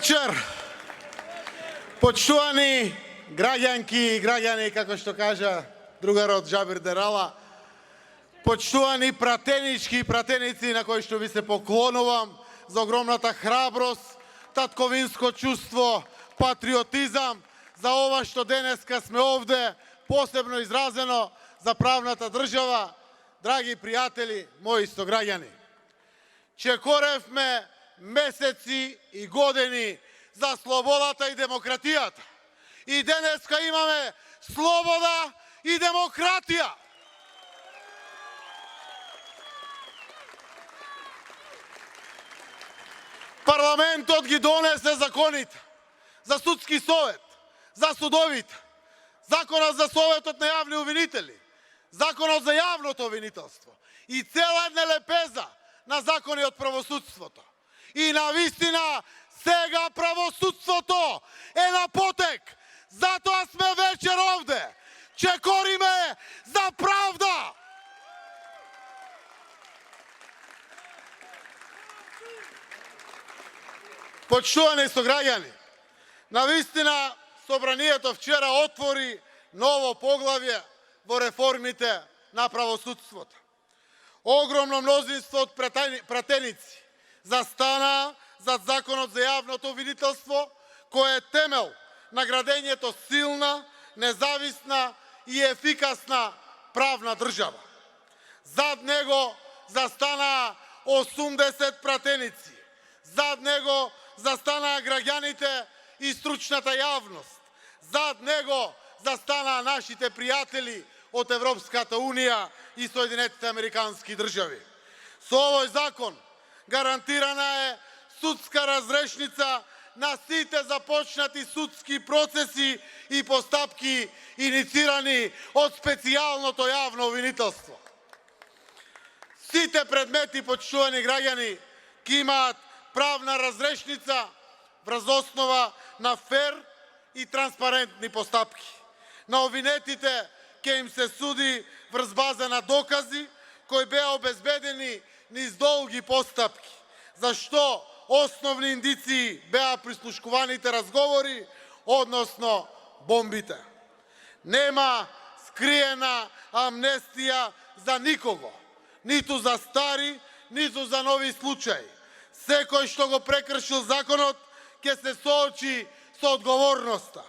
вечер, почтувани граѓанки и граѓани, како што кажа другарот Джабир Дерала, почтувани пратенички и пратеници на кои што ви се поклонувам за огромната храброст, татковинско чувство, патриотизам, за ова што денеска сме овде, посебно изразено за правната држава, драги пријатели, мои сограѓани. Чекоревме месеци и години за слободата и демократијата. И денеска имаме слобода и демократија. Парламентот ги донесе законите за судски совет, за судовите, законот за советот на јавни обвинители, законот за јавното обвинителство и цела една лепеза на закони од правосудството. И навистина сега правосудството е на потек. Затоа сме вечер овде. Чекориме за правда. Почтувани сограѓани, навистина собранието вчера отвори ново поглавје во реформите на правосудството. Огромно мнозинство од пратеници застана зад законот за јавното обвинителство, кој е темел на градењето силна, независна и ефикасна правна држава. Зад него застанаа 80 пратеници. Зад него застанаа граѓаните и стручната јавност. Зад него застанаа нашите пријатели од Европската Унија и Соединетите Американски држави. Со овој закон гарантирана е судска разрешница на сите започнати судски процеси и постапки иницирани од специјалното јавно обвинителство. Сите предмети, почтувани граѓани, ќе имаат правна разрешница врз основа на фер и транспарентни постапки. На обвинетите ќе им се суди врз база на докази кои беа обезбедени низ долги постапки, зашто основни индиции беа прислушкуваните разговори, односно бомбите. Нема скриена амнестија за никого, ниту за стари, ниту за нови случаи. Секој што го прекршил законот ќе се соочи со одговорноста.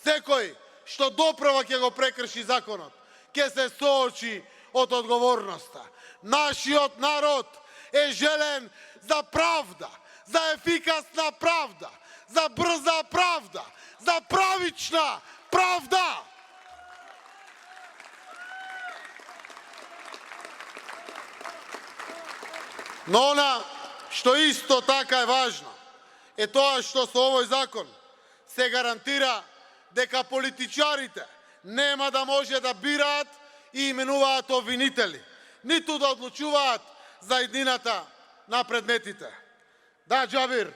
Секој што доправа ќе го прекрши законот ќе се соочи од одговорноста. Нашиот народ е желен за правда, за ефикасна правда, за брза правда, за правична правда. Но она што исто така е важно е тоа што со овој закон се гарантира дека политичарите нема да може да бираат и именуваат обвинители, ниту да одлучуваат за иднината на предметите. Да, Джабир,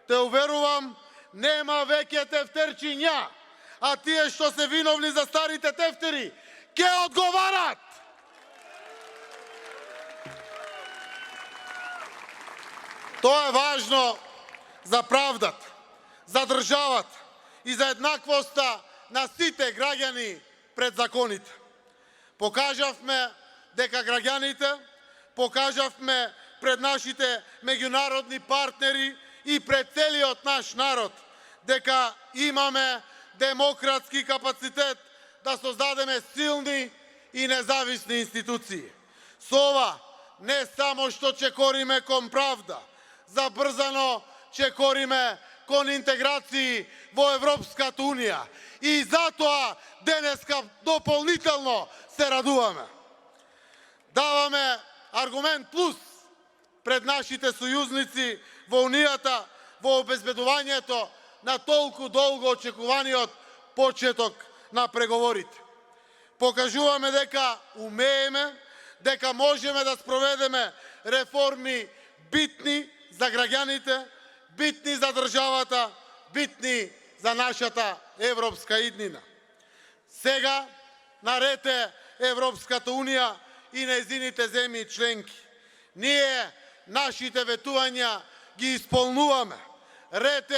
те уверувам, нема веќе тефтерчиња, а тие што се виновни за старите тефтери ќе одговарат. Тоа е важно за правдата, за државата и за еднаквоста на сите граѓани пред законите. Покажавме дека граѓаните, покажавме пред нашите меѓународни партнери и пред целиот наш народ дека имаме демократски капацитет да создадеме силни и независни институции. Со ова не само што чекориме кон правда, забрзано чекориме кон интеграции во Европската Унија. И затоа денеска дополнително се радуваме. Даваме аргумент плюс пред нашите сојузници во Унијата во обезбедувањето на толку долго очекуваниот почеток на преговорите. Покажуваме дека умееме, дека можеме да спроведеме реформи битни за граѓаните, битни за државата, битни за нашата европска иднина. Сега наред е Европската Унија и нејзините земји членки. Ние нашите ветувања ги исполнуваме. ред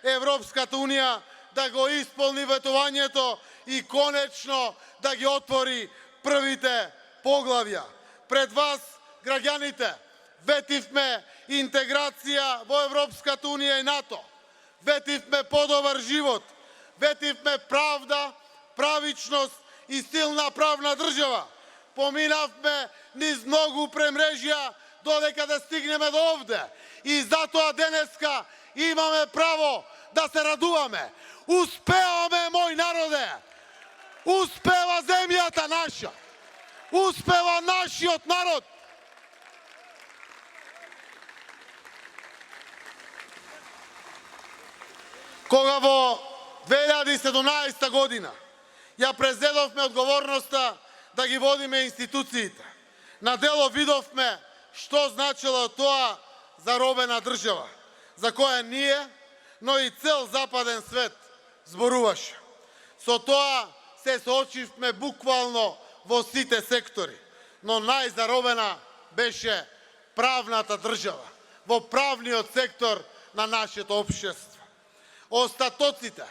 Европската унија да го исполни ветувањето и конечно да ги отвори првите поглавја. Пред вас, граѓаните, ветивме интеграција во Европската унија и НАТО. Ветивме подобар живот. Ветивме правда, правичност и силна правна држава. Поминавме низ многу премрежја додека да стигнеме до овде. И затоа денеска имаме право да се радуваме. Успеваме, мој народе! Успева земјата наша! Успева нашиот народ! Кога во 2017 година ја презедовме одговорноста да ги водиме институциите, на дело видовме што значило тоа заробена држава, за која ние, но и цел западен свет зборуваше. Со тоа се соочивме буквално во сите сектори, но најзаробена беше правната држава, во правниот сектор на нашето општество. Остатоците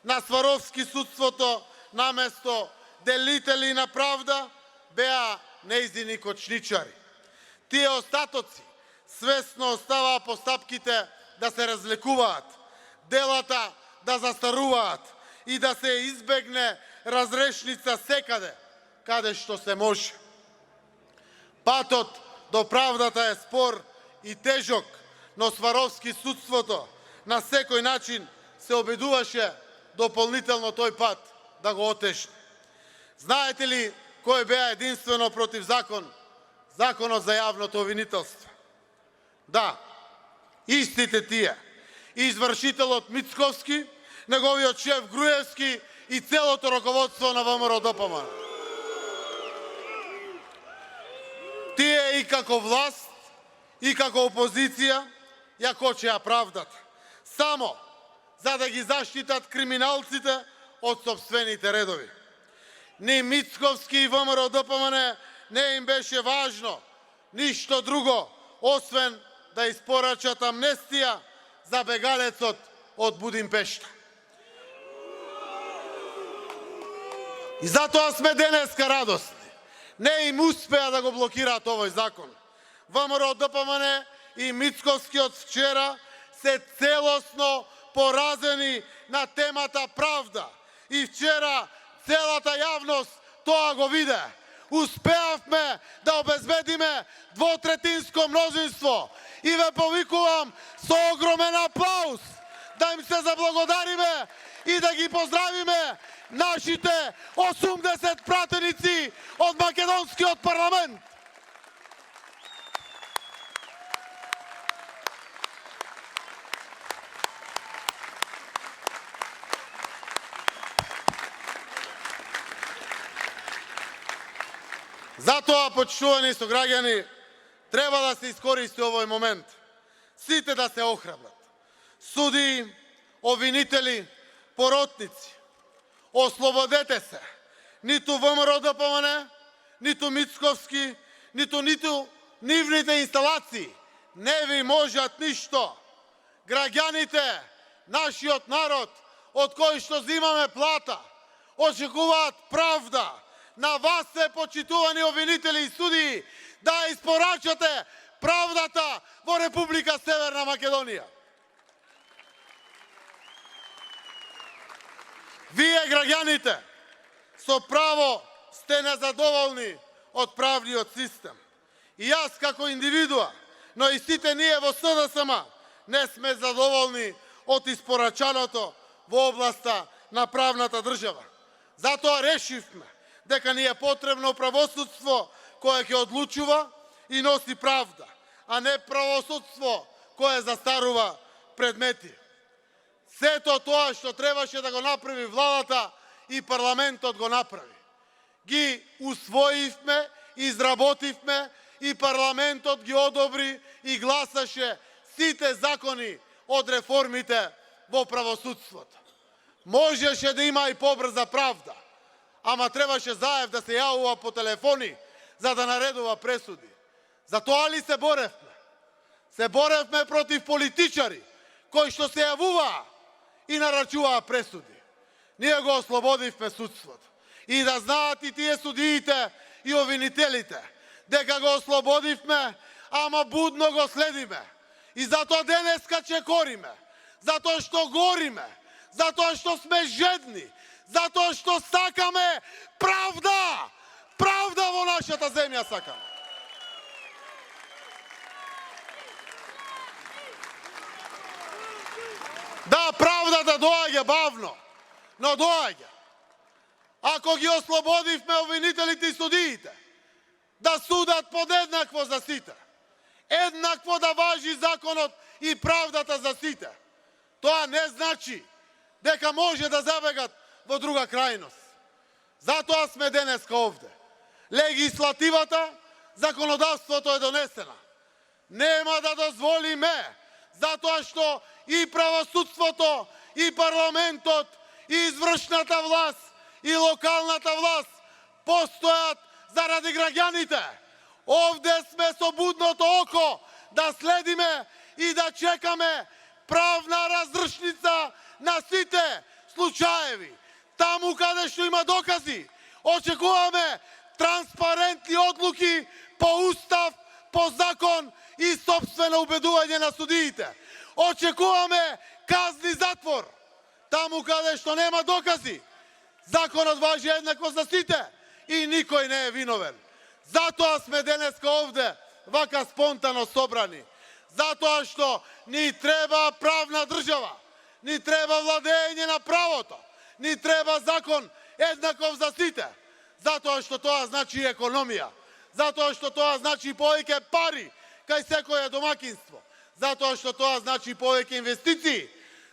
на Сваровски судството наместо делители на правда беа нејзини кочничари. Тие остатоци свесно оставаа постапките да се разлекуваат, делата да застаруваат и да се избегне разрешница секаде, каде што се може. Патот до правдата е спор и тежок, но Сваровски судството на секој начин се обидуваше дополнително тој пат да го отежни. Знаете ли кој беа единствено против закон? Законот за јавното обвинителство. Да, истите тие. Извршителот Мицковски, неговиот шеф Груевски и целото раководство на ВМРО-ДПМН. Тие и како власт, и како опозиција ја кочеа правдата. Само за да ги заштитат криминалците од сопствените редови. Ни Мицковски и ВМРО-ДПМН не им беше важно ништо друго, освен да испорачат амнестија за бегалецот од Будимпешта. И затоа сме денеска радосни. Не им успеа да го блокираат овој закон. ВМРО-ДПМН и Мицковски од вчера се целосно поразени на темата правда. И вчера целата јавност тоа го виде. Успеавме да обезбедиме двотретинско мнозинство и ве повикувам со огромен аплауз да им се заблагодариме и да ги поздравиме нашите 80 пратеници од македонскиот парламент. Затоа, почитувани сограѓани, треба да се искористи овој момент. Сите да се охрабрат. Судии, обвинители, поротници, ослободете се. Ниту ВМРО-ДПМН, ниту Мицковски, ниту нивните инсталации не ви можат ништо. Граѓаните, нашиот народ, од кој што зимаме плата, очекуваат правда. На вас се, почитувани обвинители и судии, да испорачате правдата во Република Северна Македонија. Вие, граѓаните, со право сте незадоволни од правниот систем. И јас како индивидуа, но и сите ние во СДСМ не сме задоволни од испорачаното во областа на правната држава. Затоа решивме дека ни е потребно правосудство кое ќе одлучува и носи правда, а не правосудство кое застарува предмети. Сето тоа што требаше да го направи владата и парламентот го направи. Ги усвоивме, изработивме и парламентот ги одобри и гласаше сите закони од реформите во правосудството. Можеше да има и побрза правда, ама требаше Заев да се јавува по телефони за да наредува пресуди. За тоа ли се боревме? Се боревме против политичари кој што се јавува и нарачуваа пресуди. Ние го ослободивме судството. И да знаат и тие судиите и обвинителите дека го ослободивме, ама будно го следиме. И затоа денеска чекориме, затоа што гориме, затоа што сме жедни, затоа што сакаме правда. Правда во нашата земја сакаме. Да, правдата доаѓа бавно, но доаѓа. Ако ги ослободивме обвинителите и судиите, да судат подеднакво за сите, еднакво да важи законот и правдата за сите, тоа не значи дека може да забегат во друга крајност. Затоа сме денеска овде. Легислативата, законодавството е донесена. Нема да дозволиме, затоа што и правосудството, и парламентот, и извршната власт, и локалната власт постојат заради граѓаните. Овде сме со будното око да следиме и да чекаме правна разршница на сите случаеви. Таму каде што има докази, очекуваме транспарентни одлуки по устав, по закон и собствено убедување на судиите. Очекуваме казни затвор. Таму каде што нема докази, законот важи еднакво за сите и никој не е виновен. Затоа сме денеска овде, вака спонтано собрани. Затоа што ни треба правна држава, ни треба владење на правото, ни треба закон еднаков за сите. Затоа што тоа значи економија, затоа што тоа значи повеќе пари кај секое домакинство, затоа што тоа значи повеќе инвестиции,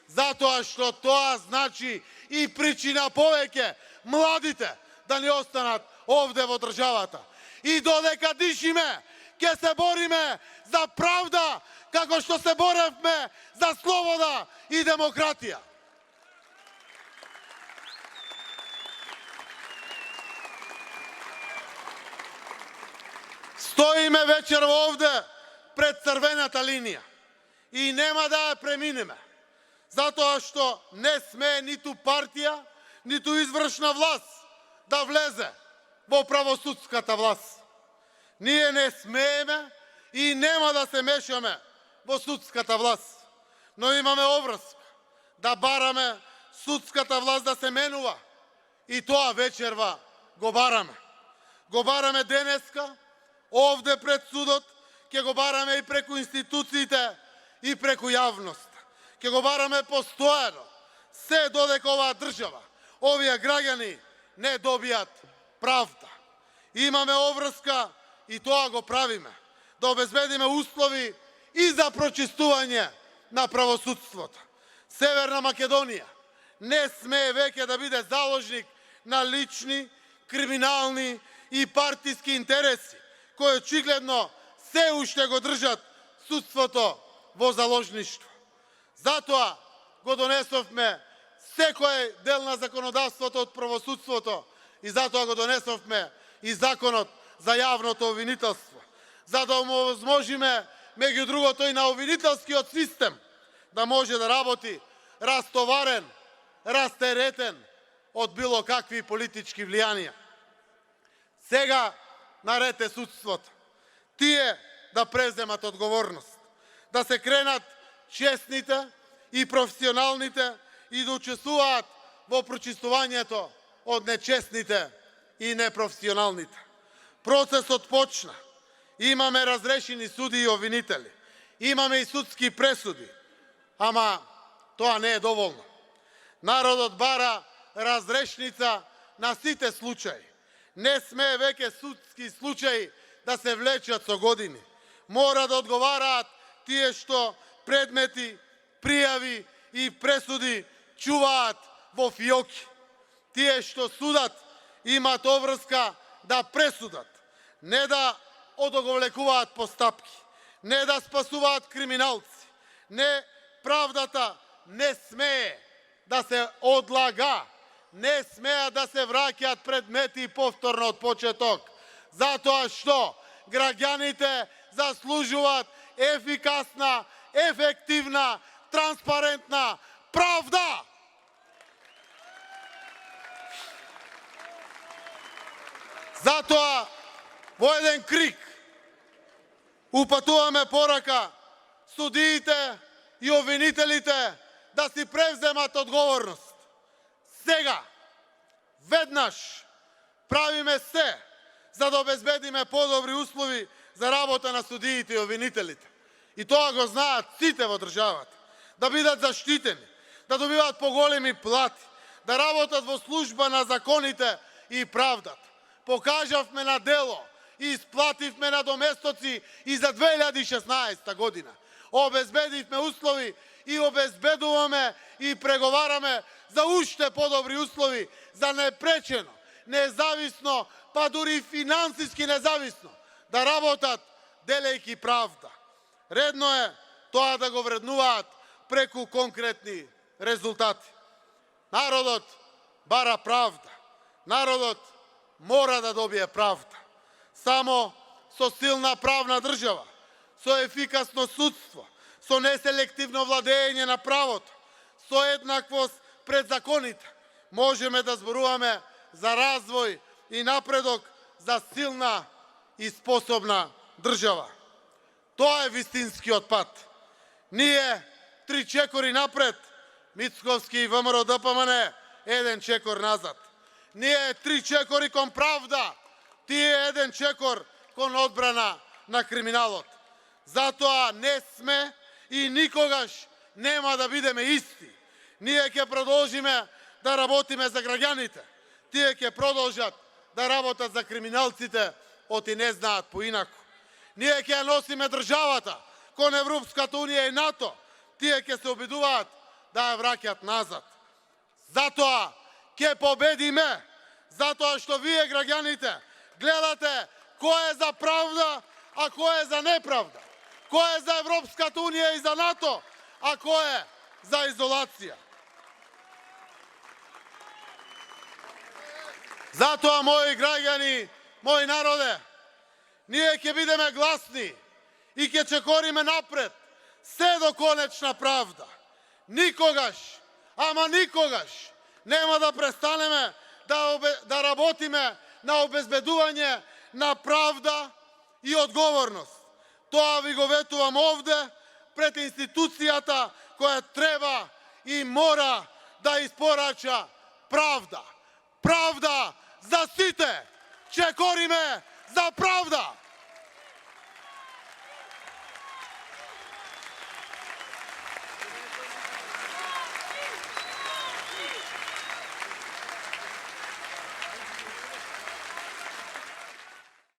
затоа што тоа значи и причина повеќе младите да не останат овде во државата. И додека дишиме, ќе се бориме за правда, како што се боревме за слобода и демократија. Стоиме вечерва овде пред црвената линија и нема да ја преминеме, затоа што не сме ниту партија, ниту извршна власт да влезе во правосудската власт. Ние не смееме и нема да се мешаме во судската власт, но имаме обврска да бараме судската власт да се менува и тоа вечерва го бараме. Го бараме денеска, овде пред судот, ќе го бараме и преку институциите и преку јавност. Ќе го бараме постојано, се додека оваа држава, овие граѓани не добијат правда. Имаме обврска и тоа го правиме, да обезбедиме услови и за прочистување на правосудството. Северна Македонија не смее веќе да биде заложник на лични, криминални и партиски интереси, кои очигледно се уште го држат судството во заложништво. Затоа го донесовме секој дел на законодавството од правосудството и затоа го донесовме и законот за јавното обвинителство, за да му овозможиме, меѓу другото и на обвинителскиот систем, да може да работи растоварен, растеретен од било какви политички влијанија. Сега наред е судството. Тие да преземат одговорност, да се кренат честните и професионалните и да учествуваат во прочистувањето од нечестните и непрофесионалните. Процесот почна. Имаме разрешени суди и обвинители. Имаме и судски пресуди. Ама тоа не е доволно. Народот бара разрешница на сите случаи. Не смее веќе судски случаи да се влечат со години. Мора да одговараат тие што предмети, пријави и пресуди чуваат во фиоки. Тие што судат имаат обврска да пресудат, не да одоговлекуваат постапки, не да спасуваат криминалци. Не, правдата не смее да се одлага, не смеа да се враќаат предмети повторно од почеток, затоа што граѓаните заслужуваат ефикасна, ефективна, транспарентна правда. Затоа во еден крик упатуваме порака судиите и обвинителите да си превземат одговорност. Сега, веднаш, правиме се за да обезбедиме подобри услови за работа на судиите и обвинителите. И тоа го знаат сите во државата. Да бидат заштитени, да добиваат поголеми плати, да работат во служба на законите и правдата. Покажавме на дело и исплативме надоместоци и за 2016 година. Обезбедивме услови и обезбедуваме и преговараме за уште подобри услови, за непречено, независно, па дури финансиски независно, да работат делејќи правда. Редно е тоа да го вреднуваат преку конкретни резултати. Народот бара правда. Народот мора да добие правда. Само со силна правна држава, со ефикасно судство, со неселективно владење на правото, со еднаквост пред законите, можеме да зборуваме за развој и напредок за силна и способна држава. Тоа е вистинскиот пат. Ние 3 чекори напред, Мицковски и ВМРО ДПМН, 1 чекор назад. Ние 3 чекори кон правда, тие 1 чекор кон одбрана на криминалот. Затоа не сме и никогаш нема да бидеме исти. Ние ќе продолжиме да работиме за граѓаните. Тие ќе продолжат да работат за криминалците, оти не знаат поинаку. Ние ќе носиме државата кон Европската унија и НАТО. Тие ќе се обидуваат да ја враќат назад. Затоа ќе победиме. Затоа што вие, граѓаните, гледате кој е за правда, а кој е за неправда. Кој е за Европската унија и за НАТО, а кој е за изолација. Затоа, мои граѓани, мои народе, ние ќе бидеме гласни и ќе чекориме напред се до конечна правда. Никогаш, ама никогаш, нема да престанеме да работиме на обезбедување на правда и одговорност. Тоа ви го ветувам овде пред институцијата која треба и мора да испорача правда. Правда за сите! Чекориме за правда!